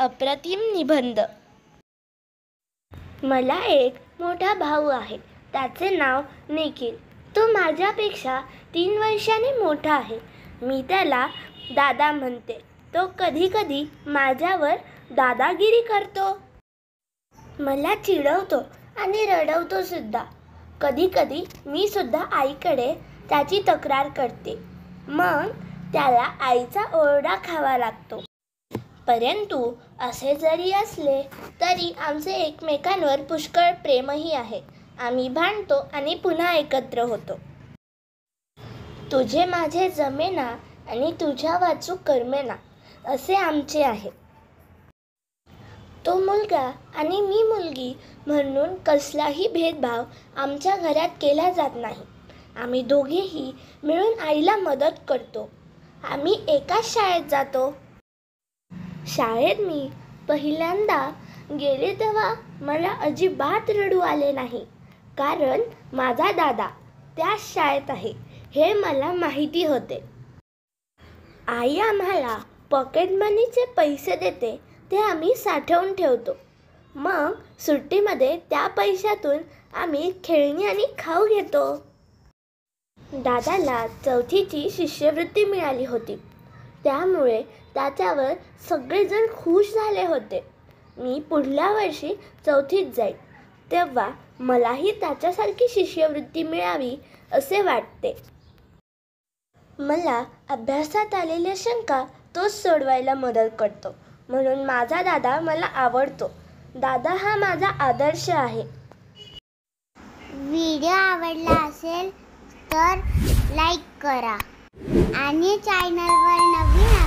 अप्रतिम निबंध. मला एक मोठा भाऊ आहे. त्याचे नाव निखिल. तो माझ्यापेक्षा 3 वर्षांनी मोठा आहे. मी त्याला दादा म्हणते. तो कधी कधी माझ्यावर दादागिरी करतो. मला चिडवतो आणि रडवतो सुद्धा. कधी कधी मी सुद्धा आईकडे त्याची तक्रार करते. मग त्याला आईचा ओरडा खावा लागतो. परंतु असे जरी असले तरी आमचे एकमेकांवर पुष्कळ प्रेमही आहे. आम्ही भांडतो आणि पुन्हा एकत्र होतो. तुझे माझे जमेना आणि तुझ्या वाचूक कर्मेना असे आमचे आहे. तो मुलगा आणि मी मुलगी म्हणून कसलाही भेदभाव आमच्या घरात केला जात नाही. आम्ही दोघेही मिळून आईला मदत करतो. आम्ही एकाच शाळेत जातो. शाळेत मी पहिल्यांदा गेले तेव्हा मला अजिबात रडू आले नाही, कारण माझा दादा त्याच शाळेत आहे हे मला माहिती होते. आई आम्हाला पॉकेट मनीचे पैसे देते, ते आम्ही साठवून ठेवतो. मग सुट्टीमध्ये त्या पैशातून आम्ही खेळणी आणि खाऊ घेतो. दादाला 4थीची शिष्यवृत्ती मिळाली होती, त्यामुळे त्याच्यावर सगळेजण खुश झाले होते. मी पुढल्या वर्षी 4थीत जाईल तेव्हा मलाही त्याच्यासारखी शिष्यवृत्ती मिळावी असे वाटते. मला अभ्यासात आलेल्या शंका तोच सोडवायला मदत करतो, म्हणून माझा दादा मला आवडतो. दादा हा माझा आदर्श आहे. व्हिडिओ आवडला असेल तर लाईक करा आणि चॅनलवर नवीन